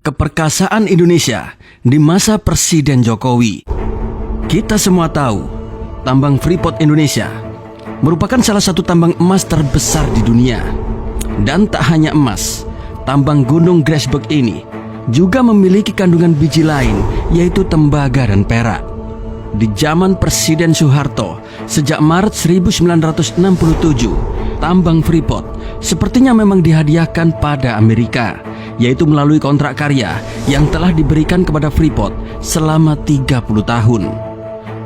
Keperkasaan Indonesia di masa Presiden Jokowi. Kita semua tahu, tambang Freeport Indonesia merupakan salah satu tambang emas terbesar di dunia. Dan tak hanya emas, tambang Gunung Grasberg ini juga memiliki kandungan biji lain, yaitu tembaga dan perak. Di zaman Presiden Soeharto, sejak Maret 1967, tambang Freeport sepertinya memang dihadiahkan pada Amerika, yaitu melalui kontrak karya yang telah diberikan kepada Freeport selama 30 tahun.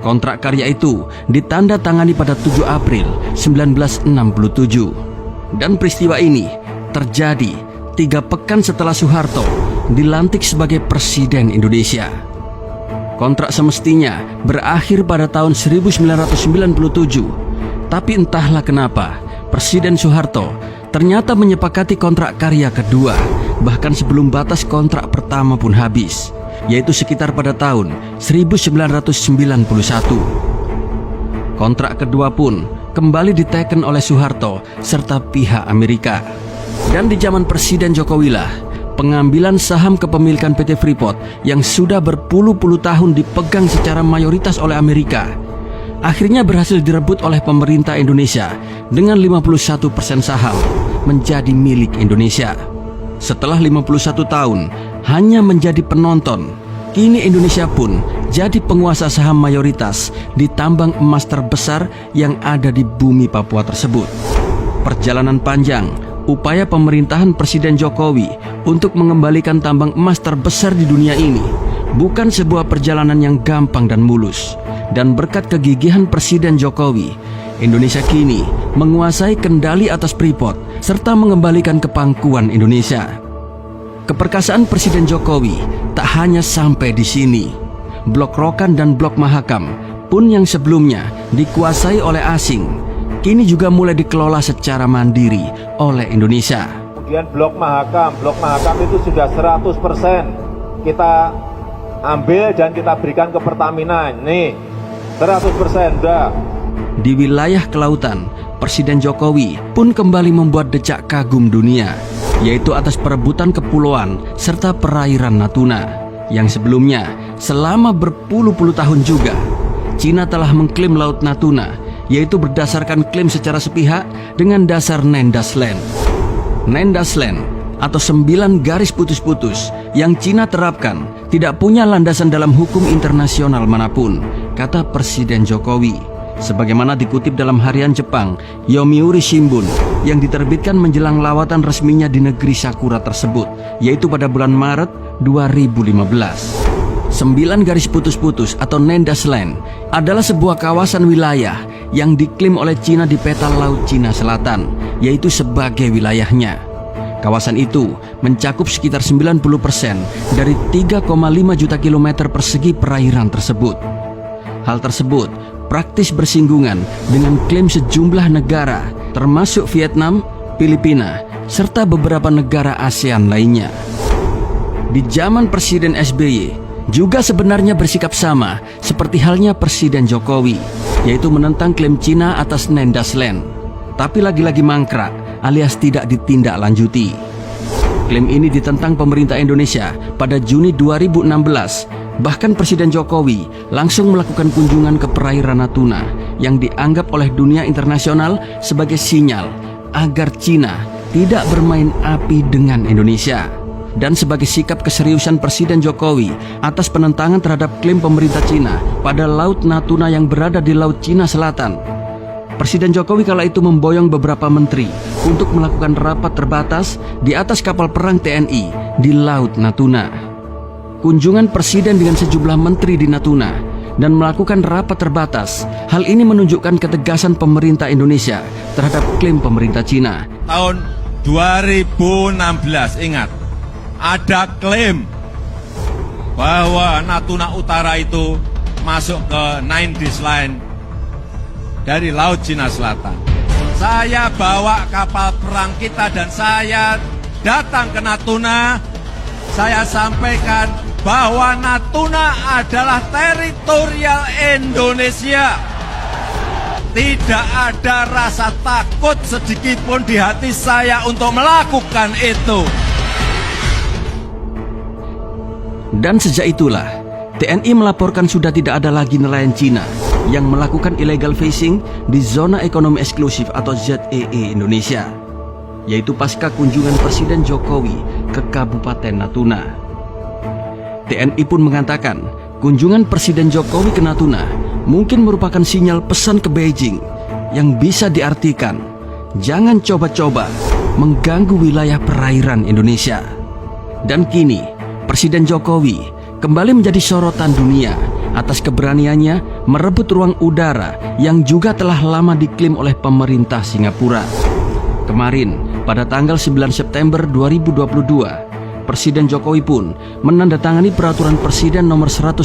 Kontrak karya itu ditandatangani pada 7 April 1967. Dan peristiwa ini terjadi 3 pekan setelah Soeharto dilantik sebagai Presiden Indonesia. Kontrak semestinya berakhir pada tahun 1997, tapi entahlah kenapa Presiden Soeharto ternyata menyepakati kontrak karya kedua, bahkan sebelum batas kontrak pertama pun habis, yaitu sekitar pada tahun 1991. Kontrak kedua pun kembali diteken oleh Soeharto serta pihak Amerika. Dan di zaman Presiden Jokowi lah pengambilan saham kepemilikan PT Freeport yang sudah berpuluh-puluh tahun dipegang secara mayoritas oleh Amerika akhirnya berhasil direbut oleh pemerintah Indonesia dengan 51% saham menjadi milik Indonesia. Setelah 51 tahun hanya menjadi penonton, kini Indonesia pun jadi penguasa saham mayoritas di tambang emas terbesar yang ada di bumi Papua tersebut. Perjalanan panjang upaya pemerintahan Presiden Jokowi untuk mengembalikan tambang emas terbesar di dunia ini bukan sebuah perjalanan yang gampang dan mulus. Dan berkat kegigihan Presiden Jokowi, Indonesia kini menguasai kendali atas Freeport serta mengembalikan kepangkuan Indonesia. Keperkasaan Presiden Jokowi tak hanya sampai di sini. Blok Rokan dan Blok Mahakam pun yang sebelumnya dikuasai oleh asing, kini juga mulai dikelola secara mandiri oleh Indonesia. Kemudian Blok Mahakam itu sudah 100% kita ambil dan kita berikan ke Pertamina. Nih, 100% udah. Di wilayah kelautan, Presiden Jokowi pun kembali membuat decak kagum dunia, yaitu atas perebutan kepulauan serta perairan Natuna, yang sebelumnya selama berpuluh-puluh tahun juga Cina telah mengklaim Laut Natuna, yaitu berdasarkan klaim secara sepihak dengan dasar Nendas Land. Nendas Land atau 9 garis putus-putus yang Cina terapkan tidak punya landasan dalam hukum internasional manapun, kata Presiden Jokowi. Sebagaimana dikutip dalam harian Jepang Yomiuri Shimbun yang diterbitkan menjelang lawatan resminya di negeri Sakura tersebut, yaitu pada bulan Maret 2015. 9 garis putus-putus atau Nendas Land adalah sebuah kawasan wilayah yang diklaim oleh Cina di peta Laut Cina Selatan, yaitu sebagai wilayahnya. Kawasan itu mencakup sekitar 90% dari 3,5 juta kilometer persegi perairan tersebut. Hal tersebut praktis bersinggungan dengan klaim sejumlah negara, termasuk Vietnam, Filipina, serta beberapa negara ASEAN lainnya. Di zaman Presiden SBY juga sebenarnya bersikap sama seperti halnya Presiden Jokowi, yaitu menentang klaim Cina atas Nendas Land, tapi lagi-lagi mangkrak alias tidak ditindaklanjuti. Klaim ini ditentang pemerintah Indonesia pada Juni 2016. Bahkan Presiden Jokowi langsung melakukan kunjungan ke perairan Natuna yang dianggap oleh dunia internasional sebagai sinyal agar Cina tidak bermain api dengan Indonesia. Dan sebagai sikap keseriusan Presiden Jokowi atas penentangan terhadap klaim pemerintah Cina pada Laut Natuna yang berada di Laut Cina Selatan, Presiden Jokowi kala itu memboyong beberapa menteri untuk melakukan rapat terbatas di atas kapal perang TNI di Laut Natuna. Kunjungan Presiden dengan sejumlah menteri di Natuna dan melakukan rapat terbatas, hal ini menunjukkan ketegasan pemerintah Indonesia terhadap klaim pemerintah Cina. Tahun 2016, ingat, ada klaim bahwa Natuna Utara itu masuk ke Nendas Land dari Laut Cina Selatan. Saya bawa kapal perang kita dan saya datang ke Natuna. Saya sampaikan bahwa Natuna adalah teritorial Indonesia. Tidak ada rasa takut sedikitpun di hati saya untuk melakukan itu. Dan sejak itulah, TNI melaporkan sudah tidak ada lagi nelayan Cina yang melakukan illegal fishing di zona ekonomi eksklusif atau ZEE Indonesia, yaitu pasca kunjungan Presiden Jokowi ke Kabupaten Natuna. TNI pun mengatakan kunjungan Presiden Jokowi ke Natuna mungkin merupakan sinyal pesan ke Beijing yang bisa diartikan jangan coba-coba mengganggu wilayah perairan Indonesia. Dan kini Presiden Jokowi kembali menjadi sorotan dunia atas keberaniannya merebut ruang udara yang juga telah lama diklaim oleh pemerintah Singapura. Kemarin, pada tanggal 9 September 2022, Presiden Jokowi pun menandatangani Peraturan Presiden Nomor 109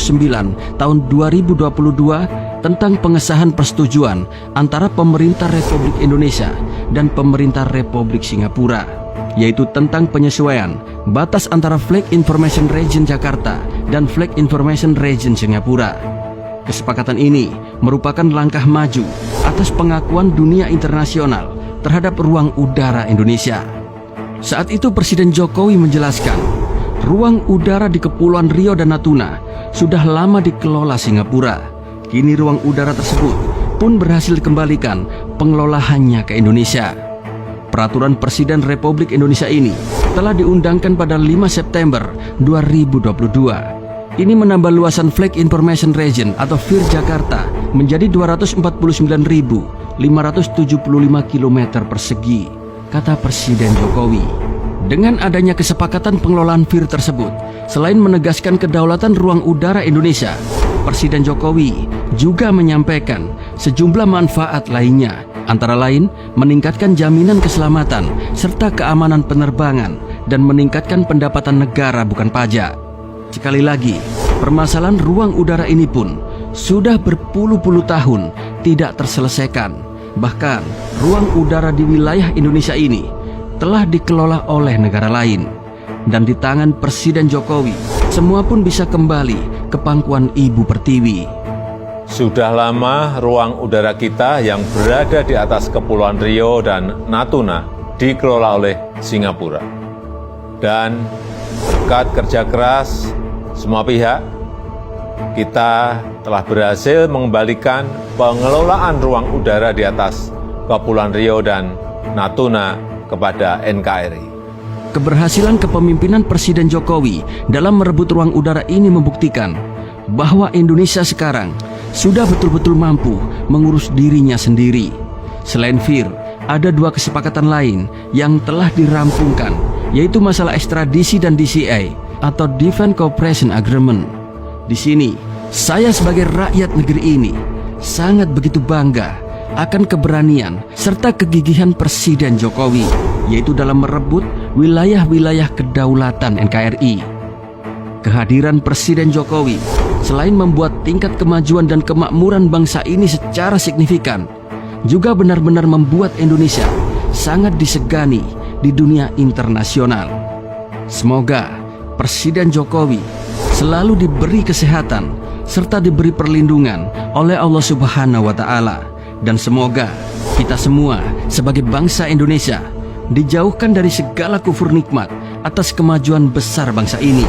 Tahun 2022 tentang pengesahan persetujuan antara Pemerintah Republik Indonesia dan Pemerintah Republik Singapura, yaitu tentang penyesuaian batas antara Flag Information Region Jakarta dan Flag Information Region Singapura. Kesepakatan ini merupakan langkah maju atas pengakuan dunia internasional terhadap ruang udara Indonesia. Saat itu Presiden Jokowi menjelaskan, ruang udara di Kepulauan Riau dan Natuna sudah lama dikelola Singapura. Kini ruang udara tersebut pun berhasil dikembalikan pengelolaannya ke Indonesia. Peraturan Presiden Republik Indonesia ini telah diundangkan pada 5 September 2022. Ini menambah luasan Flag Information Region atau FIR Jakarta menjadi 249.575 km persegi, kata Presiden Jokowi. Dengan adanya kesepakatan pengelolaan FIR tersebut, selain menegaskan kedaulatan ruang udara Indonesia, Presiden Jokowi juga menyampaikan sejumlah manfaat lainnya, antara lain meningkatkan jaminan keselamatan serta keamanan penerbangan dan meningkatkan pendapatan negara bukan pajak. Sekali lagi, permasalahan ruang udara ini pun sudah berpuluh-puluh tahun tidak terselesaikan. Bahkan, ruang udara di wilayah Indonesia ini telah dikelola oleh negara lain. Dan di tangan Presiden Jokowi, semua pun bisa kembali ke pangkuan Ibu Pertiwi. Sudah lama ruang udara kita yang berada di atas Kepulauan Riau dan Natuna dikelola oleh Singapura. Dan berkat kerja keras semua pihak, kita telah berhasil mengembalikan pengelolaan ruang udara di atas Kepulauan Riau dan Natuna kepada NKRI. Keberhasilan kepemimpinan Presiden Jokowi dalam merebut ruang udara ini membuktikan bahwa Indonesia sekarang sudah betul-betul mampu mengurus dirinya sendiri. Selain FIR, ada dua kesepakatan lain yang telah dirampungkan, yaitu masalah ekstradisi dan DCA atau Defense Cooperation Agreement. Di sini, saya sebagai rakyat negeri ini sangat begitu bangga akan keberanian serta kegigihan Presiden Jokowi, yaitu dalam merebut wilayah-wilayah kedaulatan NKRI. Kehadiran Presiden Jokowi selain membuat tingkat kemajuan dan kemakmuran bangsa ini secara signifikan, juga benar-benar membuat Indonesia sangat disegani di dunia internasional. Semoga Presiden Jokowi selalu diberi kesehatan serta diberi perlindungan oleh Allah Subhanahu wa Ta'ala, dan semoga kita semua sebagai bangsa Indonesia dijauhkan dari segala kufur nikmat atas kemajuan besar bangsa ini.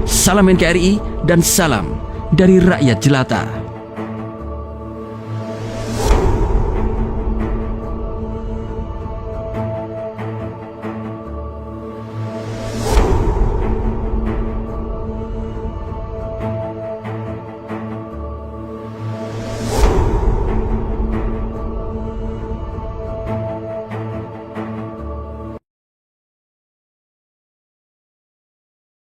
Salam NKRI dan salam dari rakyat jelata.